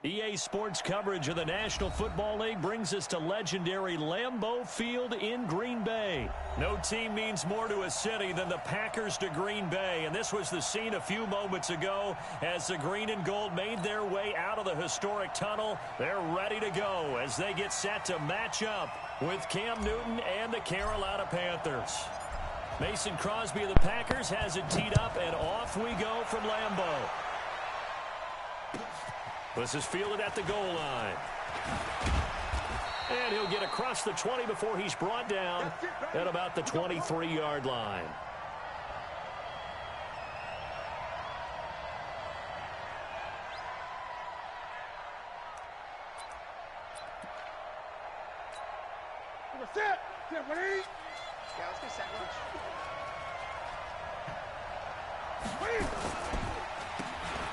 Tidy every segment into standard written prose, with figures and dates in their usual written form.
EA Sports coverage of the National Football League brings us to legendary Lambeau Field in Green Bay. No team means more to a city than the Packers to Green Bay, and this was the scene a few moments ago as the green and gold made their way out of the historic tunnel. They're ready to go as they get set to match up with Cam Newton and the Carolina Panthers. Mason Crosby of the Packers has it teed up, and off we go from Lambeau. This is fielded at the goal line. And he'll get across the 20 before he's brought down at about the 23-yard line.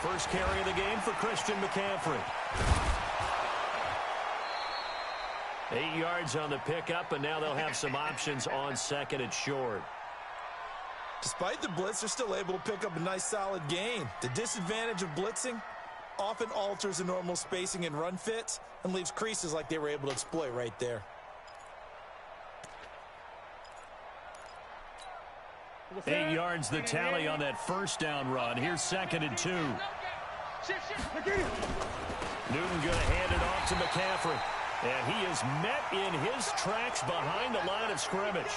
First carry of the game for Christian McCaffrey. 8 yards on the pickup, and now they'll have some options on second and short. Despite the blitz, they're still able to pick up a nice solid gain. The disadvantage of blitzing often alters the normal spacing and run fits and leaves creases like they were able to exploit right there. Eight yards the tally on that first down run. Here's second and 2. Newton going to hand it off to McCaffrey. And he is met in his tracks behind the line of scrimmage.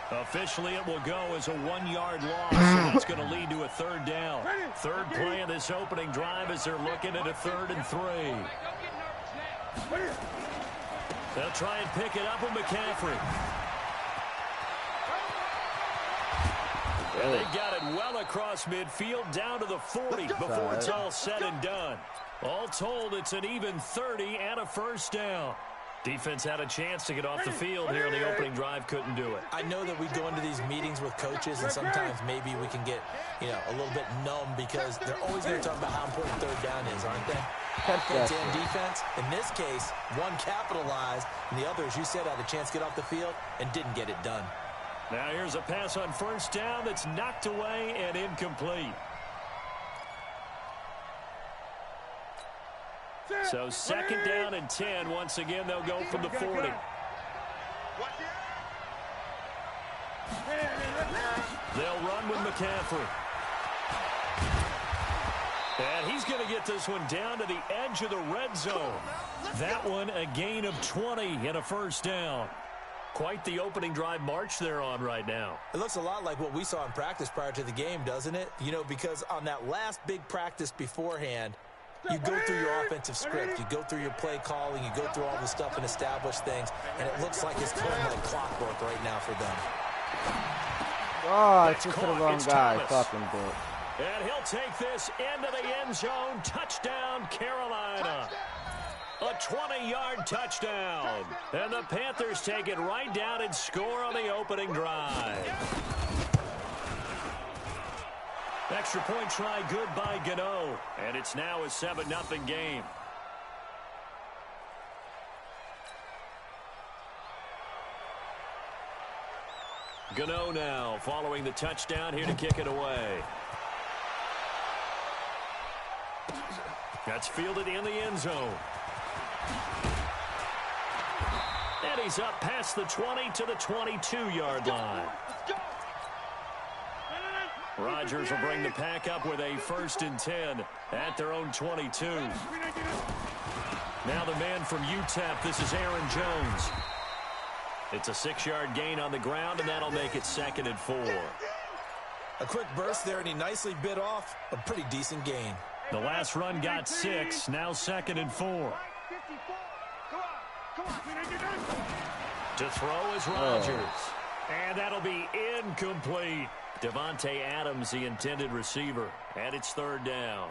Officially, it will go as a 1-yard loss, and that's going to lead to a third down. Third play of this opening drive as they're looking at a 3rd and 3. They'll try and pick it up with McCaffrey. And they got it well across midfield down to the 40 before it's all said and done. All told, it's an even 30 and a first down. Defense had a chance to get off the field here on the opening drive, couldn't do it. I know that we go into these meetings with coaches, and sometimes maybe we can get, a little bit numb because they're always going to talk about how important third down is, aren't they? Offense and defense. In this case, one capitalized, and the other, as you said, had a chance to get off the field and didn't get it done. Now here's a pass on first down that's knocked away and incomplete. So second down and 10. Once again, they'll go from the 40. They'll run with McCaffrey. And he's going to get this one down to the edge of the red zone. That one a gain of 20 and a first down. Quite the opening drive march they're on right now. It looks a lot like what we saw in practice prior to the game, doesn't it? Because on that last big practice beforehand, you go through your offensive script, you go through your play calling, you go through all the stuff and establish things, and it looks like it's going like clockwork right now for them. Oh, I just hit the wrong guy. Fucking book. And he'll take this into the end zone. Touchdown, Carolina. A 20-yard touchdown. And the Panthers take it right down and score on the opening drive. Extra point try good by Gano. And it's now a 7-0 game. Gano now following the touchdown here to kick it away. That's fielded in the end zone. And he's up past the 20 to the 22-yard line. Rodgers will bring the pack up with a 1st and 10 at their own 22. Now the man from UTEP, this is Aaron Jones. It's a 6-yard gain on the ground, and that'll make it 2nd and 4. A quick burst there, and he nicely bit off a pretty decent gain. The last run got 6, now 2nd and 4. To throw is Rodgers. And that'll be incomplete. Devontae Adams, the intended receiver. And it's 3rd down.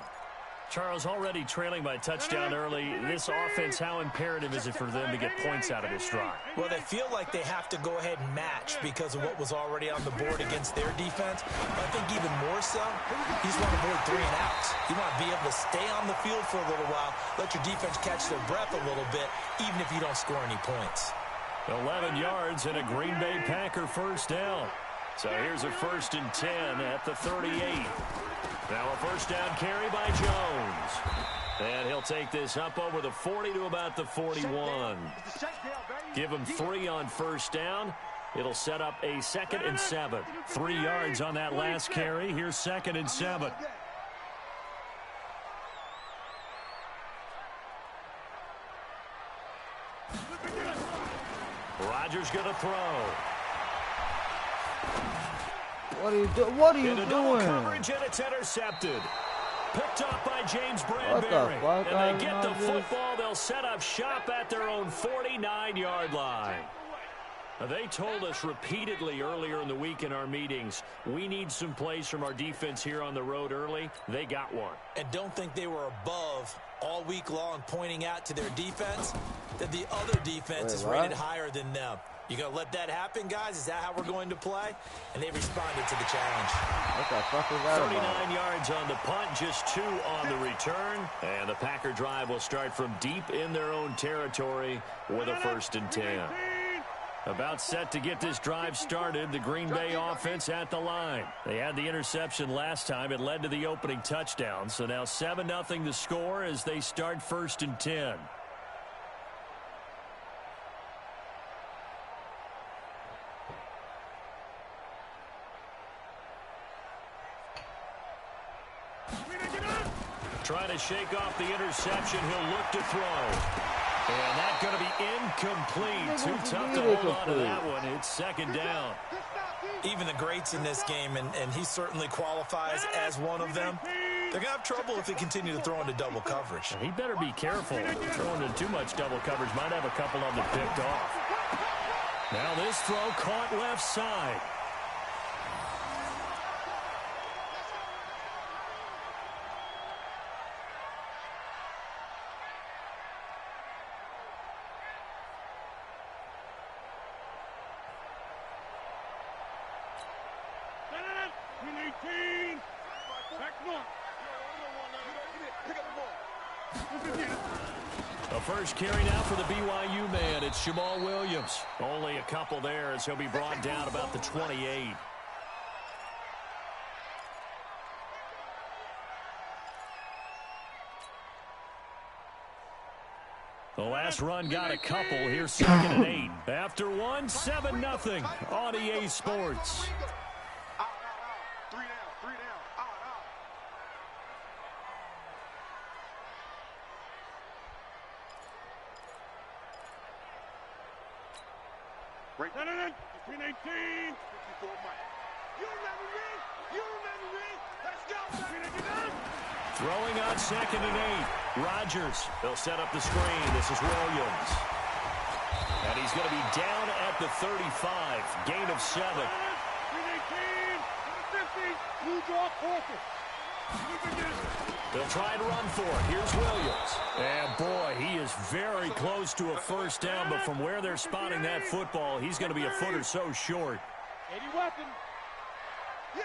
Charles, already trailing by touchdown early. This offense, how imperative is it for them to get points out of this drive? Well, they feel like they have to go ahead and match because of what was already on the board against their defense. I think even more so, you just want to avoid 3 and outs. You want to be able to stay on the field for a little while, let your defense catch their breath a little bit, even if you don't score any points. 11 yards and a Green Bay Packer first down. So here's a 1st and 10 at the 38. Now a first down carry by Jones. And he'll take this up over the 40 to about the 41. Give him 3 on first down. It'll set up a 2nd and 7. 3 yards on that last carry. Here's 2nd and 7. Rodgers going to throw. What are you doing? What are you Into double coverage, and it's intercepted. Picked up by James Bradbury. And they get the football. They'll set up shop at their own 49-yard line. Now, they told us repeatedly earlier in the week in our meetings, we need some plays from our defense here on the road early. They got one. And don't think they were above all week long pointing out to their defense that the other defense is rated higher than them. You going to let that happen, guys? Is that how we're going to play? And they responded to the challenge. What the fuck is that 39 yards on the punt, just 2 on the return. And the Packer drive will start from deep in their own territory with a 1st and 10. About set to get this drive started, the Green Bay offense at the line. They had the interception last time. It led to the opening touchdown. So now 7-0 the score as they start 1st and 10. Trying to shake off the interception. He'll look to throw. And that's going to be incomplete. Too tough to hold on to that one. It's 2nd down. Even the greats in this game, and he certainly qualifies as one of them, they're going to have trouble if they continue to throw into double coverage. He better be careful. Throwing into too much double coverage might have a couple of them picked off. Now this throw caught left side. First carry now for the BYU man. It's Jamal Williams. Only a couple there as he'll be brought down about the 28. The last run got a couple. Here's 2nd and 8. After one, 7-0 on EA Sports. Between 18. 54 Mike. You remember me? You remember me? Let's go. Throwing on 2nd and 8. Rodgers. They'll set up the screen. This is Williams. And he's going to be down at the 35. Gain of 7. 18, 50. You draw forfeit. They'll try and run for it. Here's Williams. And, boy, he is very close to a first down, but from where they're spotting that football, he's going to be a foot or so short. 80 weapon. Yeah,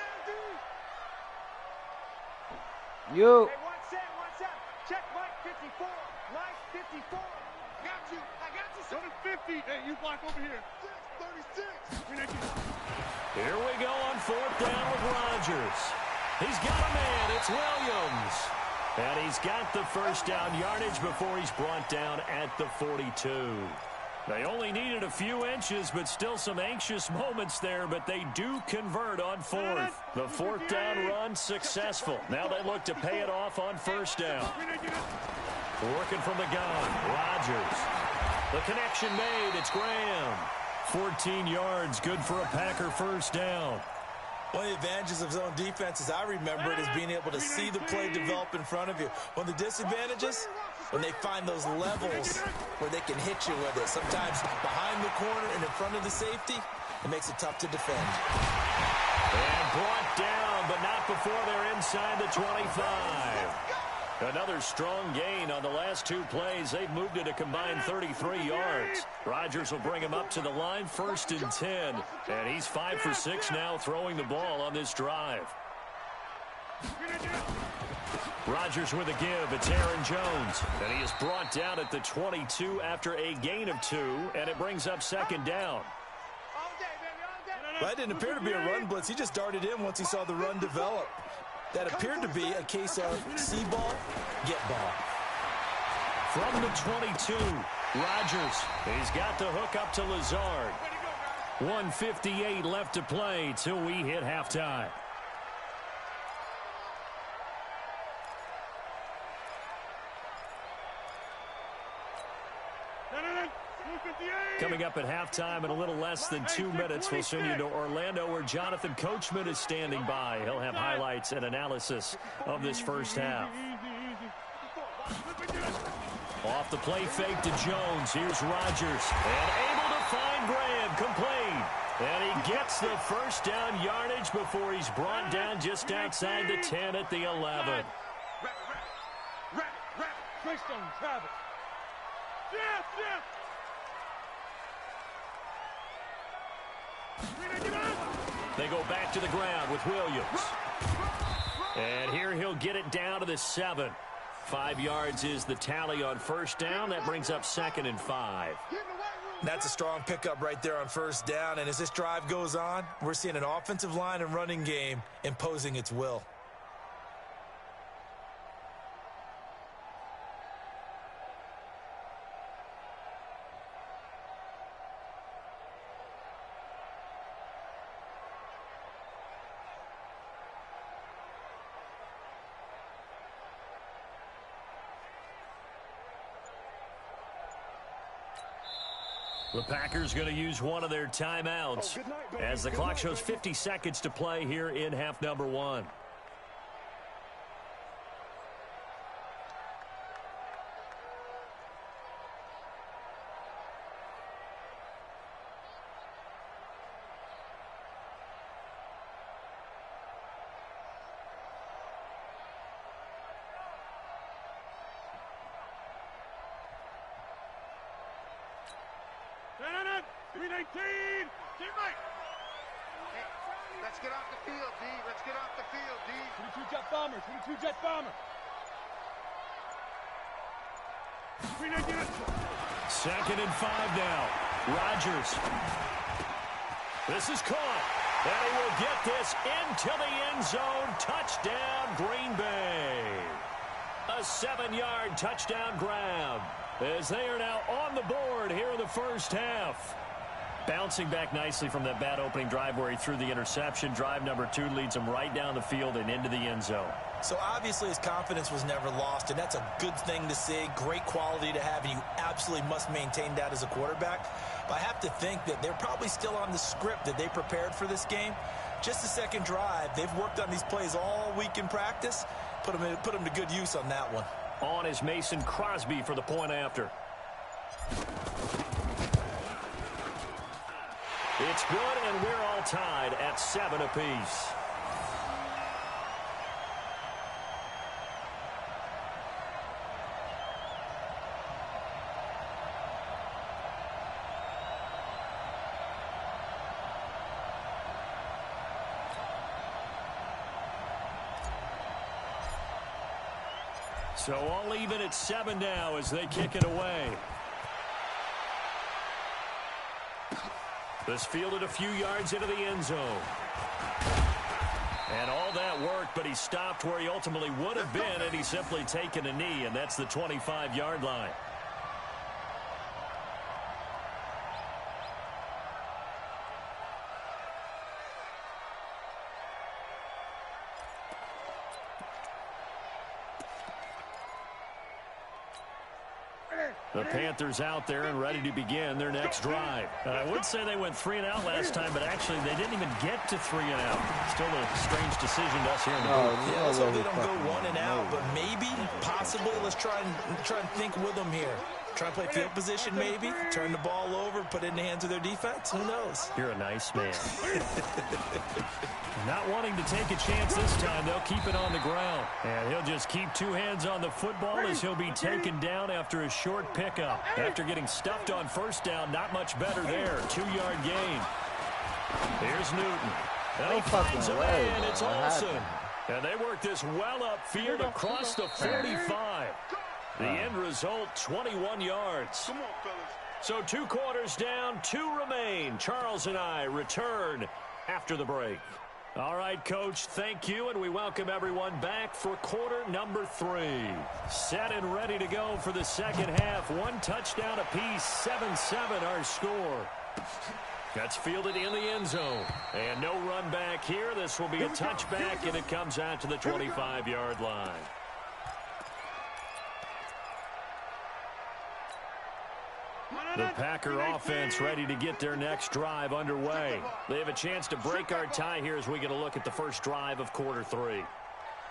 dude. You. Hey, what's up? Check Mike 54. Mike 54. Got you. I got you. Son of 50. Hey, you block over here. 36. Here we go on 4th down with Rodgers. He's got a man. It's Williams. And he's got the first down yardage before he's brought down at the 42. They only needed a few inches, but still some anxious moments there, but they do convert on 4th. The 4th down run successful. Now they look to pay it off on 1st down. Working from the gun, Rodgers. The connection made. It's Graham. 14 yards, good for a Packer first down. One of the advantages of zone defense, as I remember it, is being able to see the play develop in front of you. One of the disadvantages, when they find those levels where they can hit you with it. Sometimes behind the corner and in front of the safety, it makes it tough to defend. And brought down, but not before they're inside the 25. Another strong gain on the last 2 plays. They've moved it a combined 33 yards. Rodgers will bring him up to the line, 1st and 10. And he's 5 for 6 now throwing the ball on this drive. Rodgers with a give. It's Aaron Jones. And he is brought down at the 22 after a gain of 2. And it brings up 2nd down. Well, that didn't appear to be a run blitz. He just darted in once he saw the run develop. That appeared to be a case of see ball, get ball. From the 22, Rodgers. He's got the hook up to Lazard. 1:58 left to play till we hit halftime. Coming up at halftime in a little less than 2 minutes, we'll send you to Orlando where Jonathan Coachman is standing by. He'll have highlights and analysis of this first half. Off the play fake to Jones. Here's Rodgers. And able to find Graham. Complete. And he gets the first down yardage before he's brought down just outside the 10 at the 11. Travis. Jeff. They go back to the ground with Williams. And here he'll get it down to the 7. 5 yards is the tally on first down. That brings up 2nd and 5. That's a strong pickup right there on first down. And as this drive goes on, we're seeing an offensive line and running game imposing its will. The Packers going to use one of their timeouts as the clock shows 50 seconds to play here in half number 1. Let's get off the field, D. Let's get off the field, D. 22 jet bombers. 22 jet bomber. 2nd and 5 now. Rodgers. This is caught. And he will get this into the end zone. Touchdown, Green Bay. A 7-yard touchdown grab as they are now on the board here in the first half. Bouncing back nicely from that bad opening drive where he threw the interception. Drive number 2 leads him right down the field and into the end zone. So obviously his confidence was never lost, and that's a good thing to see. Great quality to have, and you absolutely must maintain that as a quarterback. But I have to think that they're probably still on the script that they prepared for this game. Just the second drive. They've worked on these plays all week in practice. Put them to good use on that one. On is Mason Crosby for the point after. It's good, and we're all tied at 7 apiece. So all even at 7 now as they kick it away. This fielded a few yards into the end zone. And all that worked, but he stopped where he ultimately would have been had he simply taken a knee, and that's the 25-yard line. The Panthers out there and ready to begin their next drive. I would say they went 3 and out last time, but actually they didn't even get to 3 and out. Still a strange decision to us here in the booth. Yeah, let's hope they don't go 1 and out, but maybe, possibly, let's try and think with them here. Try and play field position maybe, turn the ball over, put it in the hands of their defense. Who knows? You're a nice man. Not wanting to take a chance this time, they'll keep it on the ground. And he'll just keep 2 hands on the football as he'll be taken down after a short pickup. After getting stuffed on first down, not much better there. 2-yard gain. Here's Newton. And he finds a man. It's Olsen. And they work this well upfield across the 45. The end result, 21 yards. Come on, fellas. So 2 quarters down, 2 remain. Charles and I return after the break. All right, Coach, thank you, and we welcome everyone back for quarter number 3. Set and ready to go for the second half. 1 touchdown apiece, 7-7 our score. That's fielded in the end zone. And no run back here. This will be a touchback, and it comes out to the 25-yard line. The Packer offense ready to get their next drive underway. They have a chance to break our tie here as we get a look at the first drive of quarter 3.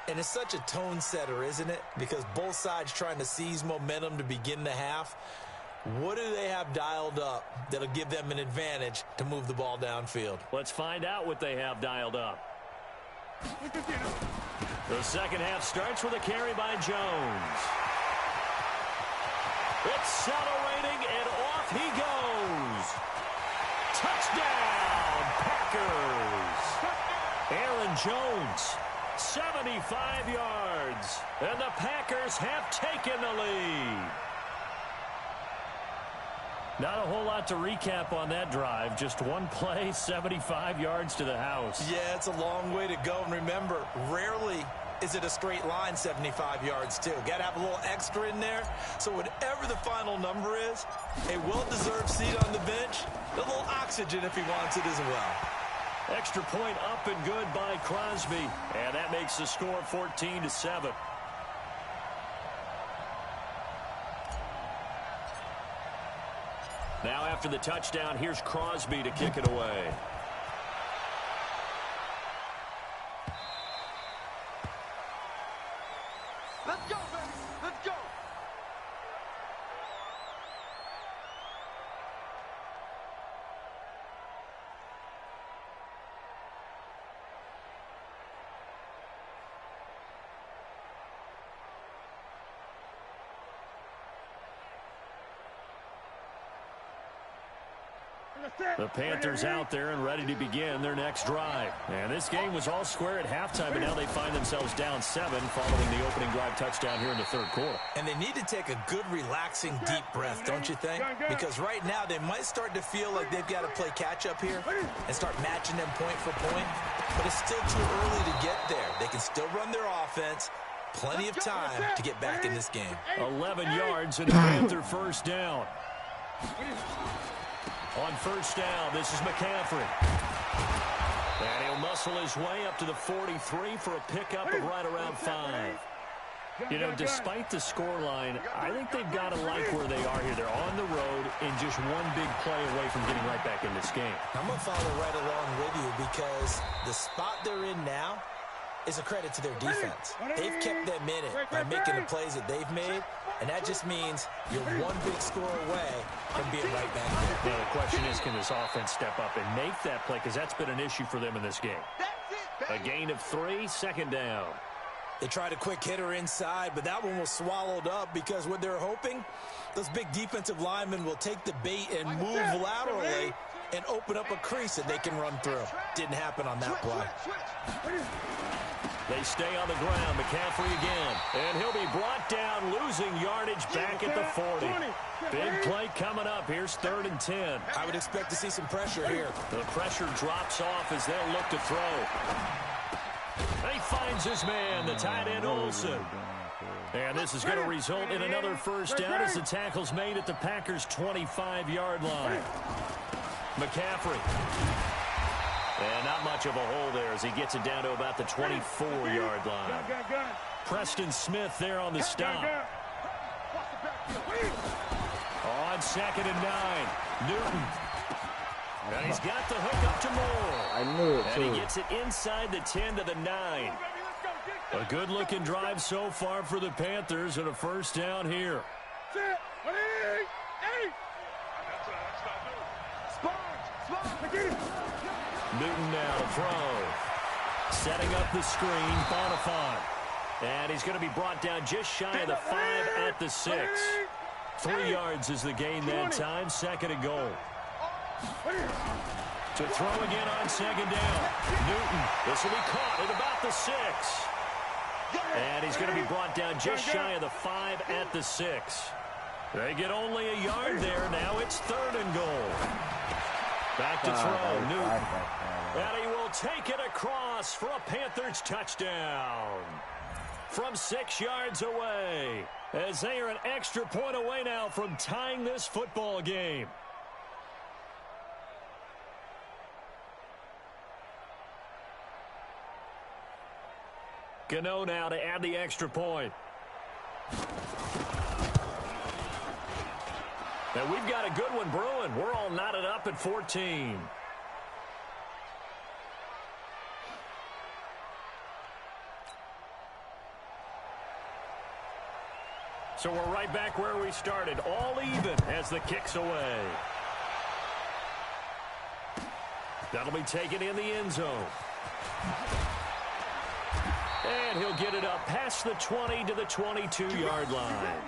And it's such a tone setter, isn't it? Because both sides trying to seize momentum to begin the half. What do they have dialed up that'll give them an advantage to move the ball downfield? Let's find out what they have dialed up. The second half starts with a carry by Jones. Accelerating, and off he goes. Touchdown, Packers. Aaron Jones, 75 yards. And the Packers have taken the lead. Not a whole lot to recap on that drive. Just one play, 75 yards to the house. Yeah, it's a long way to go. And remember, rarely is it a straight line 75 yards, too. Got to have a little extra in there. So whatever the final number is, a well-deserved seat on the bench, a little oxygen if he wants it as well. Extra point up and good by Crosby. And that makes the score 14-7. Now after the touchdown, here's Crosby to kick it away. Let's go, baby. Let's go. The Panthers out there and ready to begin their next drive. And this game was all square at halftime, but now they find themselves down 7 following the opening drive touchdown here in the third quarter. And they need to take a good, relaxing, deep breath, don't you think? Because right now they might start to feel like they've got to play catch-up here and start matching them point for point. But it's still too early to get there. They can still run their offense. Plenty of time to get back in this game. 11 yards and a Panther first down. On first down, this is McCaffrey. And he'll muscle his way up to the 43 for a pickup of right around 5. You know, despite the scoreline, I think they've got to like where they are here. They're on the road and just one big play away from getting right back in this game. I'm going to follow right along with you because the spot they're in now is a credit to their defense. They've kept them in it by making the plays that they've made, and that just means you're one big score away from being right back there. Now, the question is, can this offense step up and make that play? Because that's been an issue for them in this game. A gain of 3, second down. They tried a quick hitter inside, but that one was swallowed up because what they're hoping, those big defensive linemen will take the bait and move laterally and open up a crease that they can run through. Didn't happen on that play. They stay on the ground. McCaffrey again. And he'll be brought down, losing yardage back at the 40. Big play coming up. Here's 3rd and 10. I would expect to see some pressure here. The pressure drops off as they'll look to throw. He finds his man, the tight end Olsen. And this is going to result in another first down as the tackle's made at the Packers' 25-yard line. McCaffrey. And not much of a hole there as he gets it down to about the 24-yard line. Preston Smith there on the stop. On 2nd and 9. Newton. And he's got the hook up to Moore. I knew it, too. And he gets it inside the 10 to the 9. A good-looking drive so far for the Panthers and a first down here. Newton now to throw. Setting up the screen, Bonifant. And he's going to be brought down just shy of the 5 at the 6. 3 yards is the gain that time, 2nd and goal. To throw again on 2nd down. Newton, this will be caught at about the 6. And he's going to be brought down just shy of the 5 at the 6. They get only a yard there. Now it's 3rd and goal. Back to throw, Newton. And he will take it across for a Panthers touchdown. From 6 yards away, as they are an extra point away now from tying this football game. Gano now to add the extra point. And we've got a good one brewing. We're all knotted up at 14. So we're right back where we started, all even as the kick's away. That'll be taken in the end zone. And he'll get it up past the 20 to the 22-yard line.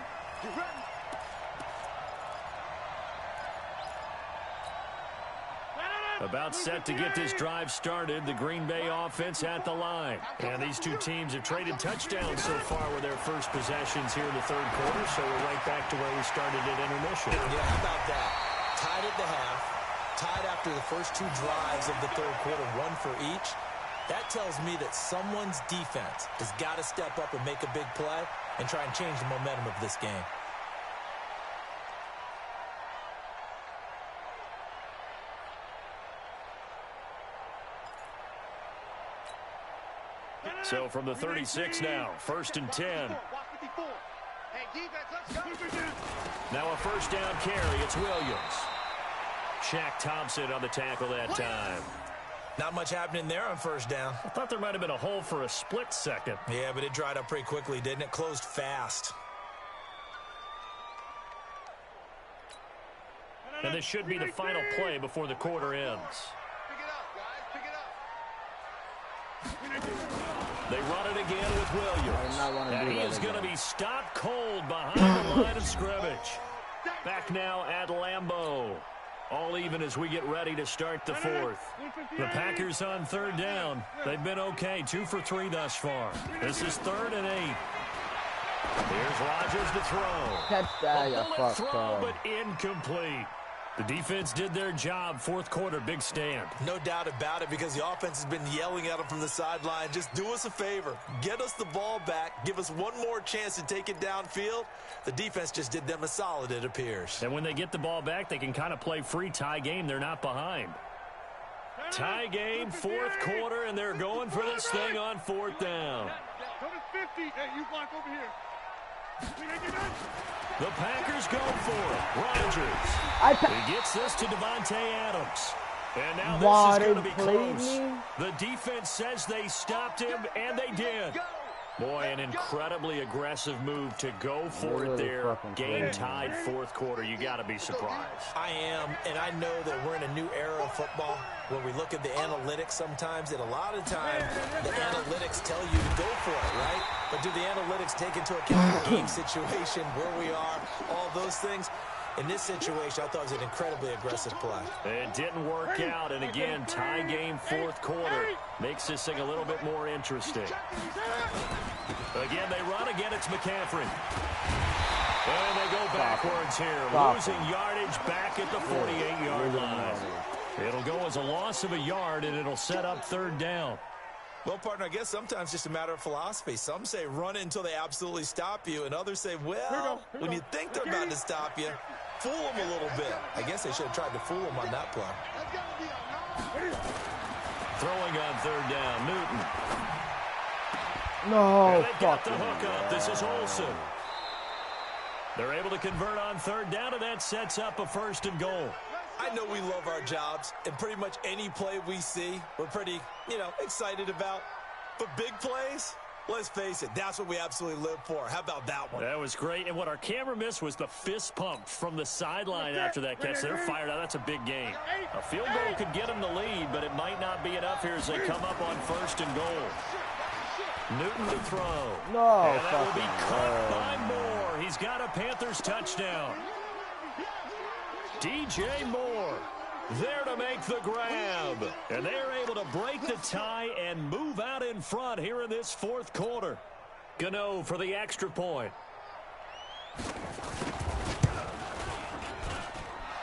About set to get this drive started, the Green Bay offense at the line. And these two teams have traded touchdowns so far with their first possessions here in the third quarter, so we're right back to where we started at intermission. Yeah, how about that? Tied at the half, tied after the first two drives of the third quarter, one for each. That tells me that someone's defense has got to step up and make a big play and try and change the momentum of this game. So from the 36 now, 1st and 10. Now a first down carry. It's Williams. Shaq Thompson on the tackle that time. Not much happening there on first down. I thought there might have been a hole for a split second. Yeah, but it dried up pretty quickly, didn't it? Closed fast. And this should be the final play before the quarter ends. Pick it up, guys. Pick it up. They run it again with Williams. And he is going to be stopped cold behind the line of scrimmage. Back now at Lambeau. All even as we get ready to start the fourth. The Packers on third down. They've been okay. 2 for 3 thus far. This is 3rd and 8. Here's Rodgers to throw. Catch that, you Bullet throw, fuck. but incomplete. The defense did their job. Fourth quarter, big stand. No doubt about it, because the offense has been yelling at them from the sideline. Just do us a favor. Get us the ball back. Give us one more chance to take it downfield. The defense just did them a solid, it appears. And when they get the ball back, they can kind of play free tie game. They're not behind. Tie game, fourth quarter, and they're going for this thing on 4th down. Go to 50. Hey, you block over here. The Packers go for it. Rodgers. He gets this to Devontae Adams. And now this is going to be close. The defense says they stopped him, and they did. Boy, an incredibly aggressive move to go for it there. Game tied 4th quarter. You got to be surprised. I am, and I know that we're in a new era of football where we look at the analytics sometimes, and a lot of times the analytics tell you to go for it, right? But do the analytics take into account the game situation, where we are, all those things? In this situation, I thought it was an incredibly aggressive play. It didn't work out, and again, tie game 4th quarter. Makes this thing a little bit more interesting. Again, they run. Again, it's McCaffrey. And they go backwards here. Losing yardage back at the 48-yard line. It'll go as a loss of a yard, and it'll set up 3rd down. Well, partner, I guess sometimes it's just a matter of philosophy. Some say run it until they absolutely stop you, and others say, well, when you think they're about to stop you, fool them a little bit. I guess they should have tried to fool them on that play. Throwing on 3rd down, Newton. No, they got the hook up. This is Olsen. They're able to convert on 3rd down, and that sets up a 1st and goal. I know we love our jobs, and pretty much any play we see, we're pretty, excited about. But big plays, let's face it, that's what we absolutely live for. How about that one? That was great, and what our camera missed was the fist pump from the sideline after that catch. They're fired out. That's a big game. A field goal could get them the lead, but it might not be enough here as they come up on 1st and goal. Newton to throw. No, and that will be caught by Moore. He's got a Panthers touchdown. DJ Moore there to make the grab. And they're able to break the tie and move out in front here in this 4th quarter. Gano for the extra point.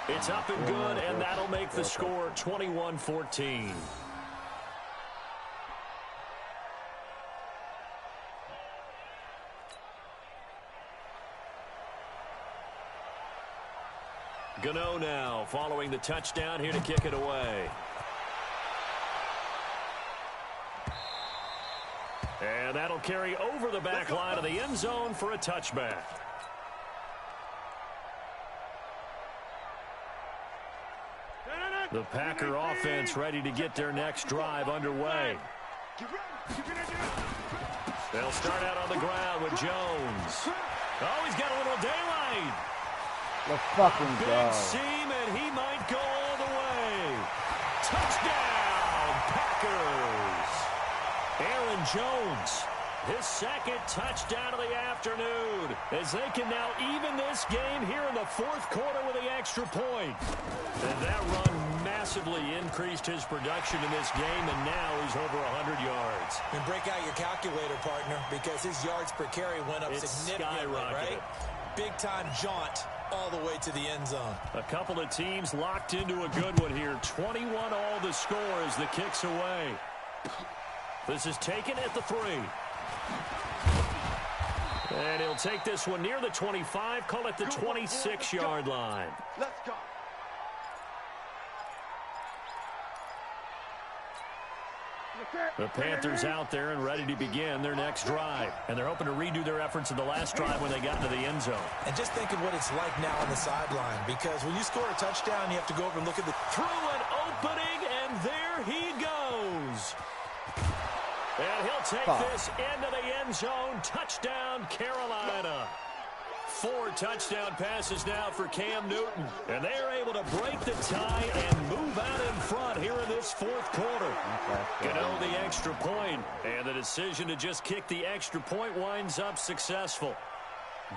It's up and good, and that'll make the score 21-14. Gano now following the touchdown here to kick it away. And that'll carry over the back line of the end zone for a touchback. The Packer offense ready to get their next drive underway. They'll start out on the ground with Jones. Oh, he's got a little daylight. Let's fucking go. Big seam, and he might go all the way. Touchdown, Packers. Aaron Jones, his second touchdown of the afternoon, as they can now even this game here in the fourth quarter with the extra point. And that run massively increased his production in this game, and now he's over 100 yards. And break out your calculator, partner, because his yards per carry went up significantly, right? Big-time jaunt all the way to the end zone. A couple of teams locked into a good one here. 21 all the score as the kick's away. This is taken at the 3. And he'll take this one near the 25, call it the 26-yard line. Let's go. The Panthers out there and ready to begin their next drive. And they're hoping to redo their efforts in the last drive when they got into the end zone. And just think of what it's like now on the sideline, because when you score a touchdown, you have to go over and look at the... Through an opening, and there he goes. And he'll take this into the end zone. Touchdown, Carolina. 4 touchdown passes now for Cam Newton. And they are able to break the tie and move out in front here in this fourth quarter. Gano the extra point, and the decision to just kick the extra point winds up successful.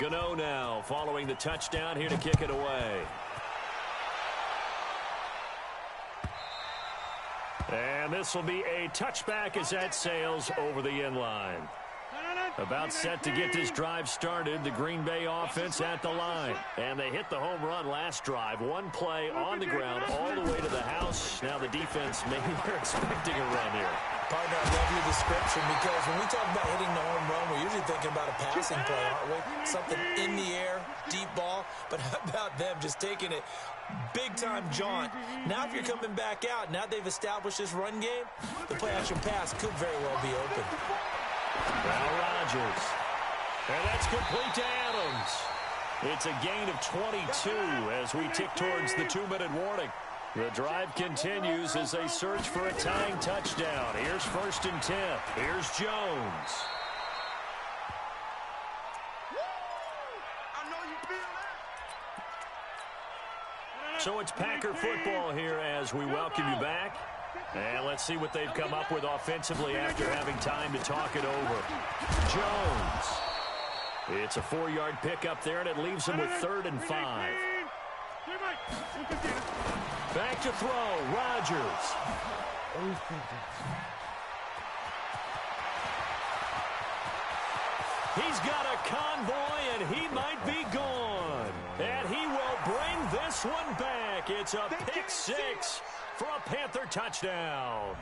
Gano now following the touchdown here to kick it away. And this will be a touchback as that sails over the end line. About set to get this drive started, the Green Bay offense at the line. And they hit the home run last drive. One play on the ground all the way to the house. Now the defense, maybe they're expecting a run here. Partner, I love your description, because when we talk about hitting the home run, we're usually thinking about a passing play, aren't we? Something in the air, deep ball. But how about them just taking it big-time jaunt? Now if you're coming back out, now they've established this run game, the play-action pass could very well be open. Now Rodgers. And that's complete to Adams. It's a gain of 22 as we tick towards the 2-minute warning. The drive continues as they search for a tying touchdown. Here's 1st and 10. Here's Jones. I know you feel that. So it's Packer football here as we welcome you back. And let's see what they've come up with offensively after having time to talk it over. Jones. It's a 4-yard pickup there, and it leaves him with 3rd and 5. Back to throw, Rodgers. He's got a convoy, and he might be gone. And he will bring this one back. It's a pick 6 for a Panther touchdown.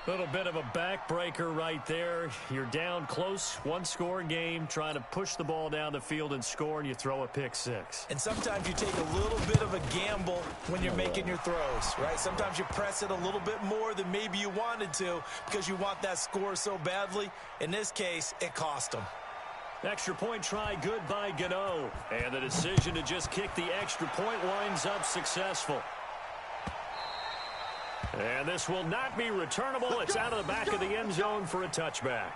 Little bit of a backbreaker right there. You're down close, 1-score game, trying to push the ball down the field and score, and you throw a pick 6. And sometimes you take a little bit of a gamble when you're making your throws, right? Sometimes you press it a little bit more than maybe you wanted to because you want that score so badly. In this case, it cost them. Extra point try good by Gano. And the decision to just kick the extra point winds up successful. And this will not be returnable. It's out of the back of the end zone for a touchback.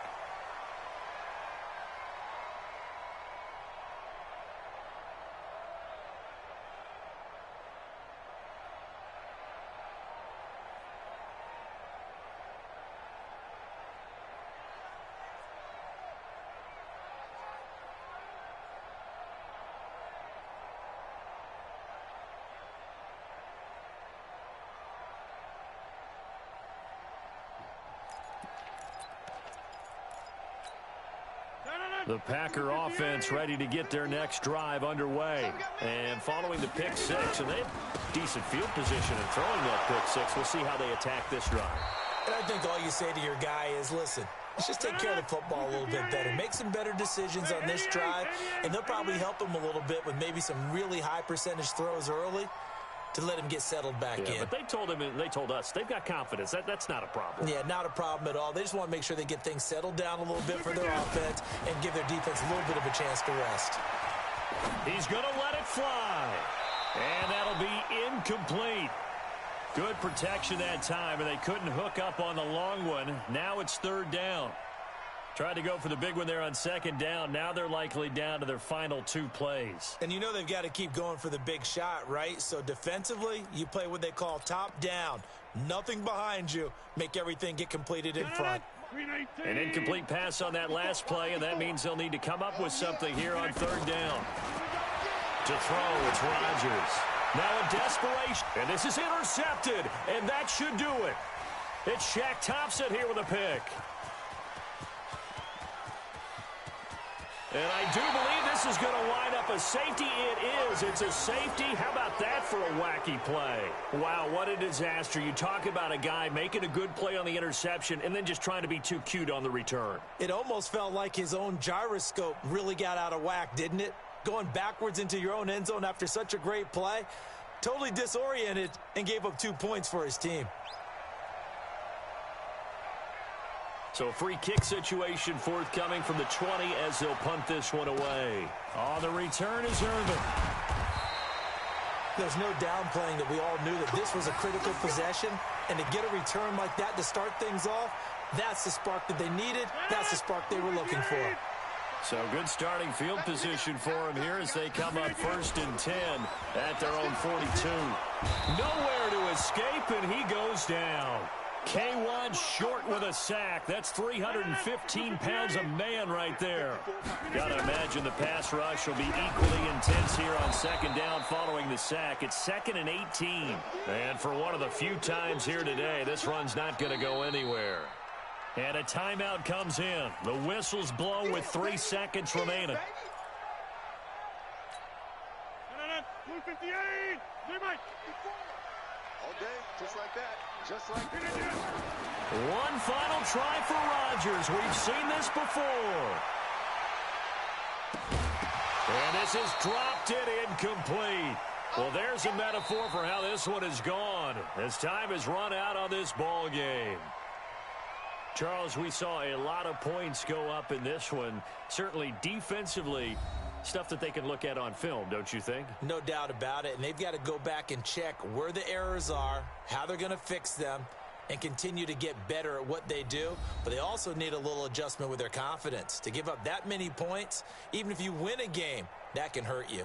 The Packer offense ready to get their next drive underway. And following the pick 6, and they have decent field position in throwing that pick 6. We'll see how they attack this drive. And I think all you say to your guy is, listen, let's just take care of the football a little bit better. Make some better decisions on this drive, and they'll probably help him a little bit with maybe some really high percentage throws early to let him get settled back in. But they told us they've got confidence. That's not a problem. Yeah, not a problem at all. They just want to make sure they get things settled down a little bit for their offense and give their defense a little bit of a chance to rest. He's going to let it fly. And that'll be incomplete. Good protection that time, and they couldn't hook up on the long one. Now it's third down. Tried to go for the big one there on second down. Now they're likely down to their final 2 plays. And you know they've got to keep going for the big shot, right? So defensively, you play what they call top down. Nothing behind you. Make everything get completed in front. An incomplete pass on that last play, and that means they'll need to come up with something here on third down. To throw, it's Rodgers. Now in desperation, and this is intercepted, and that should do it. It's Shaq Thompson here with a pick. And I do believe this is going to wind up a safety. It is. It's a safety. How about that for a wacky play? Wow, what a disaster. You talk about a guy making a good play on the interception and then just trying to be too cute on the return. It almost felt like his own gyroscope really got out of whack, didn't it? Going backwards into your own end zone after such a great play. Totally disoriented and gave up 2 points for his team. So a free kick situation forthcoming from the 20 as they'll punt this one away. Oh, the return is Irvin. There's no downplaying that we all knew that this was a critical possession, and to get a return like that to start things off, that's the spark that they needed. That's the spark they were looking for. So good starting field position for him here as they come up 1st and 10 at their own 42. Nowhere to escape, and he goes down. K1 short with a sack. That's 315 pounds a man right there. Got to imagine the pass rush will be equally intense here on second down following the sack. It's 2nd and 18. And for one of the few times here today, this run's not going to go anywhere. And a timeout comes in. The whistles blow with 3 seconds remaining. Blue 58. All day, just like that. Just like it. One final try for Rodgers. We've seen this before. And this has dropped it incomplete. Well, there's a metaphor for how this one has gone as time has run out on this ball game. Charles, we saw a lot of points go up in this one. Certainly defensively, stuff that they can look at on film, don't you think? No doubt about it, and they've got to go back and check where the errors are, how they're going to fix them, and continue to get better at what they do. But they also need a little adjustment with their confidence. To give up that many points, even if you win a game, that can hurt you.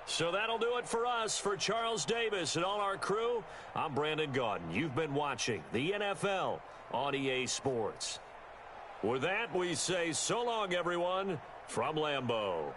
So that'll do it for us. For Charles Davis and all our crew, I'm Brandon Gaudin. You've been watching the NFL on EA Sports. With that, we say so long, everyone, from Lambeau.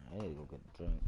I need to go get a drink.